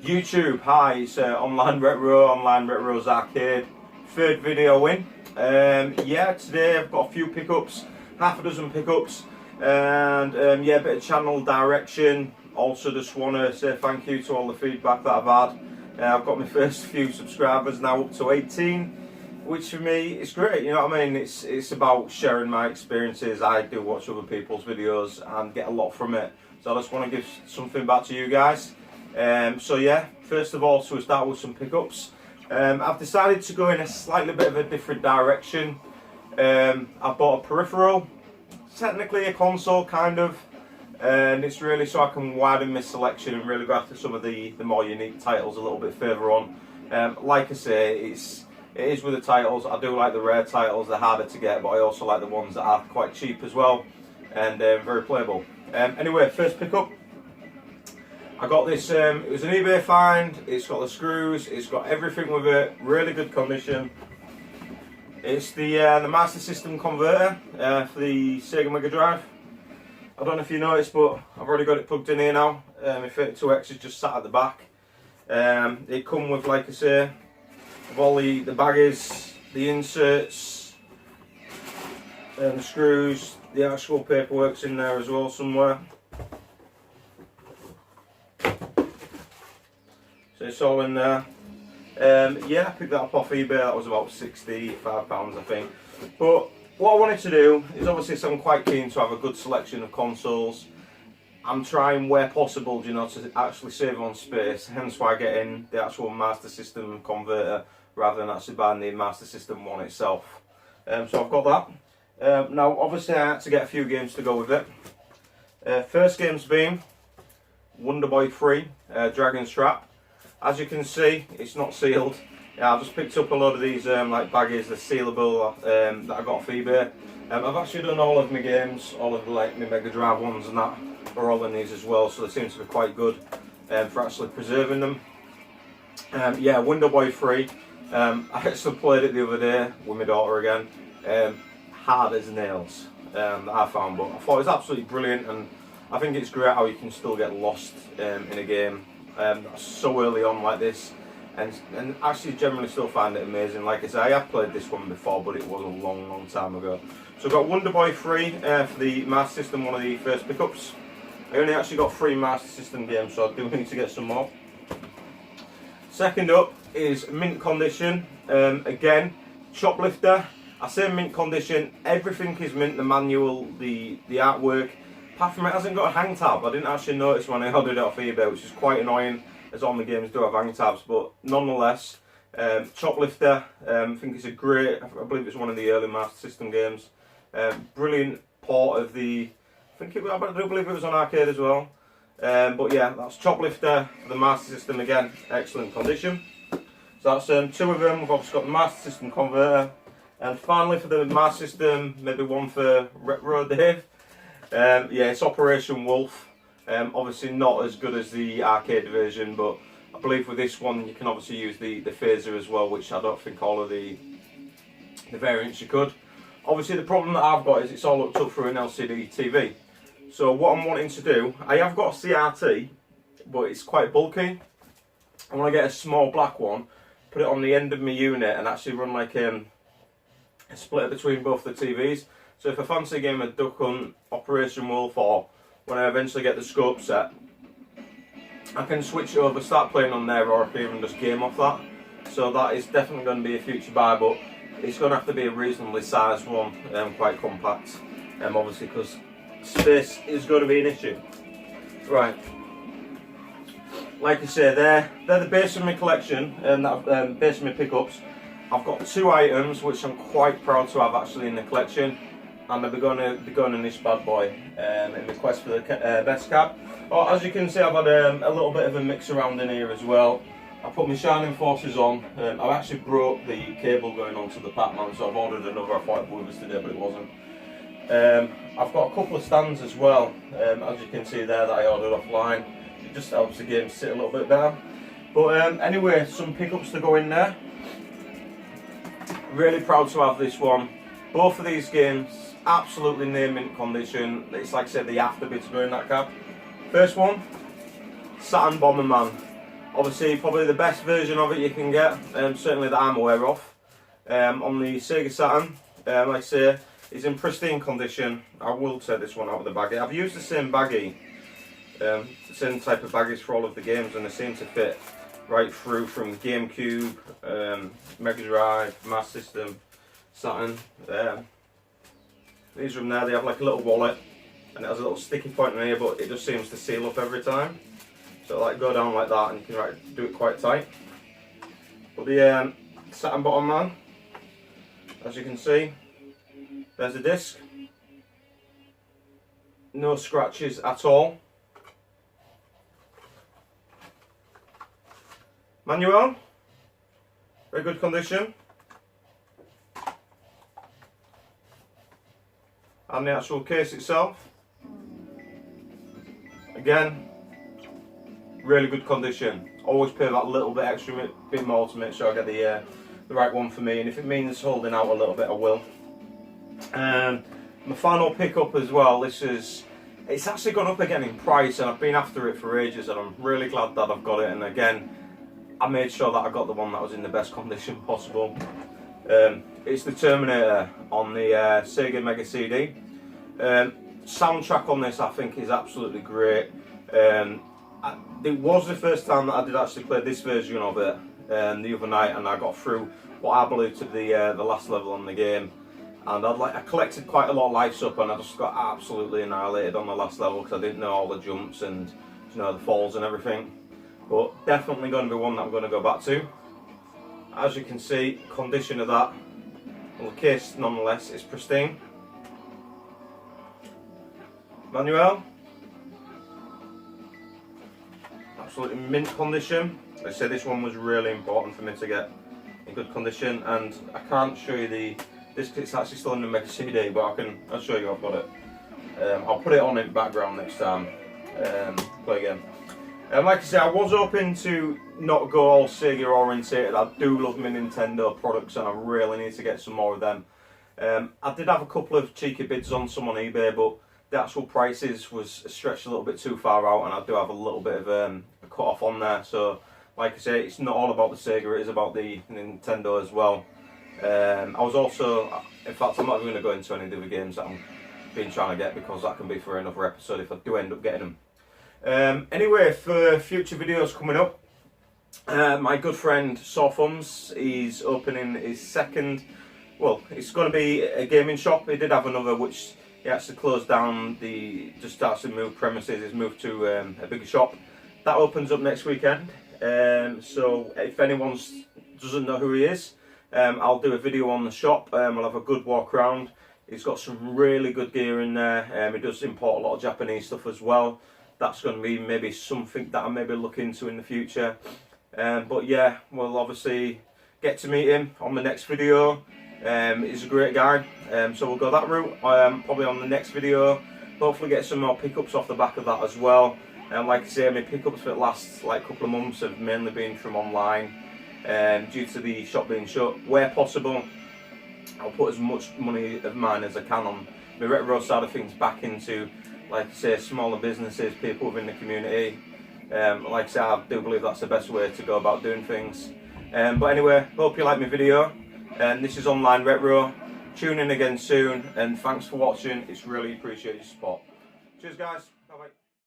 YouTube, hi, it's Online Retro's Arcade, third video in. Yeah, today I've got a few pickups, half a dozen pickups, and yeah, a bit of channel direction. Also just want to say thank you to all the feedback that I've had. I've got my first few subscribers now, up to 18, which for me is great, you know what I mean? It's about sharing my experiences. I do watch other people's videos and get a lot from it, so I just want to give something back to you guys. So yeah, first of all, so we start with some pickups. I've decided to go in a slightly bit of a different direction. I bought a peripheral, technically a console kind of, and it's really so I can widen my selection and really go after some of the more unique titles a little bit further on. Like I say, it is with the titles. I do like the rare titles, they're harder to get, but I also like the ones that are quite cheap as well and very playable. Anyway, first pickup. I got this, it was an eBay find. It's got the screws, it's got everything with it, really good condition. It's the Master System converter for the Sega Mega Drive. I don't know if you noticed, but I've already got it plugged in here now. My 32X is just sat at the back. It come with, like I say, with all the baggies, the inserts, and the screws. The actual paperwork's in there as well somewhere. So it's all in there. Yeah, I picked that up off eBay. That was about £65, I think. But what I wanted to do is, obviously, so I'm quite keen to have a good selection of consoles. I'm trying where possible, you know, to actually save on space. Hence why I get in the actual Master System converter rather than actually buying the Master System one itself. So I've got that. Now, obviously, I had to get a few games to go with it. First game's been Wonder Boy 3, Dragon's Trap. As you can see, it's not sealed. Yeah, I've just picked up a lot of these like baggies, the sealable that I got off eBay. I've actually done all of my games, all of the like my Mega Drive ones and that are all in these as well, so they seem to be quite good for actually preserving them. Yeah, Wonder Boy 3. I actually played it the other day with my daughter again. Hard as nails that I found, but I thought it was absolutely brilliant, and I think it's great how you can still get lost in a game so early on like this, and actually generally still find it amazing. Like I say, I have played this one before, but it was a long time ago. So I've got Wonder Boy 3 for the Master System, one of the first pickups. I only actually got 3 Master System games, so I do need to get some more. Second up is mint condition. Again, shoplifter. I say mint condition, everything is mint, the manual, the artwork. Apart from it hasn't got a hang tab. I didn't actually notice when I ordered it off eBay, which is quite annoying, as all my games do have hang tabs, but nonetheless, Choplifter, I think it's a great, I believe it's one of the early Master System games. Brilliant port of the, I do believe it was on arcade as well. But yeah, that's Choplifter for the Master System, again, excellent condition. So that's 2 of them. We've obviously got the Master System converter, and finally for the Master System, maybe one for Retro Dave. Yeah, it's Operation Wolf. Obviously not as good as the arcade version, but I believe with this one you can obviously use the phaser as well, which I don't think all of the variants you could. Obviously the problem that I've got is it's all hooked up through an LCD TV. So what I'm wanting to do, I have got a CRT, but it's quite bulky. I want to get a small black one, put it on the end of my unit, and actually run like a splitter between both the TVs. So if I fancy a game of Duck Hunt, Operation Wolf, or when I eventually get the scope set, I can switch it over, start playing on there, or I can even just game off that. So that is definitely going to be a future buy, but it's going to have to be a reasonably sized one, quite compact, obviously because space is going to be an issue. Right, like I say, they're the base of my collection, and base of my pickups. I've got 2 items which I'm quite proud to have actually in the collection, and they're going to be going in this bad boy in the Quest for the Best cab. Oh, as you can see, I've had a little bit of a mix around in here as well. I put my Shining Forces on. I've actually broke the cable going onto the Pac-Man, so I've ordered another. I thought it was today, but it wasn't. I've got a couple of stands as well, as you can see there, that I ordered offline. It just helps the game sit a little bit better. But anyway, some pickups to go in there. Really proud to have this one. Both of these games, absolutely near mint condition. It's like I said, the after bits go in that cab. First one, Saturn Bomberman. Obviously, probably the best version of it you can get, certainly that I'm aware of, on the Sega Saturn. Like I say, it's in pristine condition. I will take this one out of the baggie. I've used the same baggie, the same type of baggies for all of the games, and they seem to fit right through from GameCube, Mega Drive, Master System, Saturn. These from there, they have like a little wallet, and it has a little sticky point in here, but it just seems to seal up every time. So like go down like that, and you can do it quite tight. But the Saturn bottom man, as you can see, there's the disc. No scratches at all. Manual, very good condition. And the actual case itself, again, really good condition. Always pay that little bit extra, bit more to make sure I get the right one for me, and if it means holding out a little bit, I will. My final pickup as well, it's actually gone up again in price, and I've been after it for ages, and I'm really glad that I've got it. And again, I made sure that I got the one that was in the best condition possible. It's the Terminator on the Sega Mega CD. Soundtrack on this I think is absolutely great. It was the first time that I did actually play this version of it the other night, and I got through what I believe to be the last level on the game. And I collected quite a lot of lives up, and I just got absolutely annihilated on the last level because I didn't know all the jumps and the falls and everything. But definitely going to be one that I'm going to go back to. As you can see, condition of that, well, the case nonetheless is pristine. Manual, absolutely mint condition. Like I said, this one was really important for me to get in good condition, and I can't show you this. It's actually still in the Mega CD, but I'll show you I've got it. I'll put it on in the background next time. Play again. Like I said, I was hoping to not go all Sega orientated. I do love my Nintendo products, and I really need to get some more of them. I did have a couple of cheeky bids on some on eBay, but the actual prices was stretched a little bit too far out, and I do have a little bit of a cut off on there. So, like I say, it's not all about the Sega, it is about the Nintendo as well. I was also, in fact, I'm not even going to go into any of the other games that I'm trying to get, because that can be for another episode if I do end up getting them. Anyway, for future videos coming up, my good friend Sore Thumbs is opening his second, well, it's going to be a gaming shop. He did have another which he actually closed down, just actually moved premises, he's moved to a bigger shop. That opens up next weekend, so if anyone doesn't know who he is, I'll do a video on the shop. We'll have a good walk around. He's got some really good gear in there. He does import a lot of Japanese stuff as well. That's going to be maybe something that I maybe look into in the future. But yeah, we'll obviously get to meet him on the next video. He's a great guy, so we'll go that route probably on the next video. Hopefully get some more pickups off the back of that as well. Like I say, my pickups for the last couple of months have mainly been from online, due to the shop being shut. Where possible, I'll put as much money of mine as I can on the retro side of things back into, like I say, smaller businesses, people within the community. Like I say, I do believe that's the best way to go about doing things. But anyway, hope you like my video. This is Online Retro. Tune in again soon, and thanks for watching. It's really appreciated your support. Cheers, guys.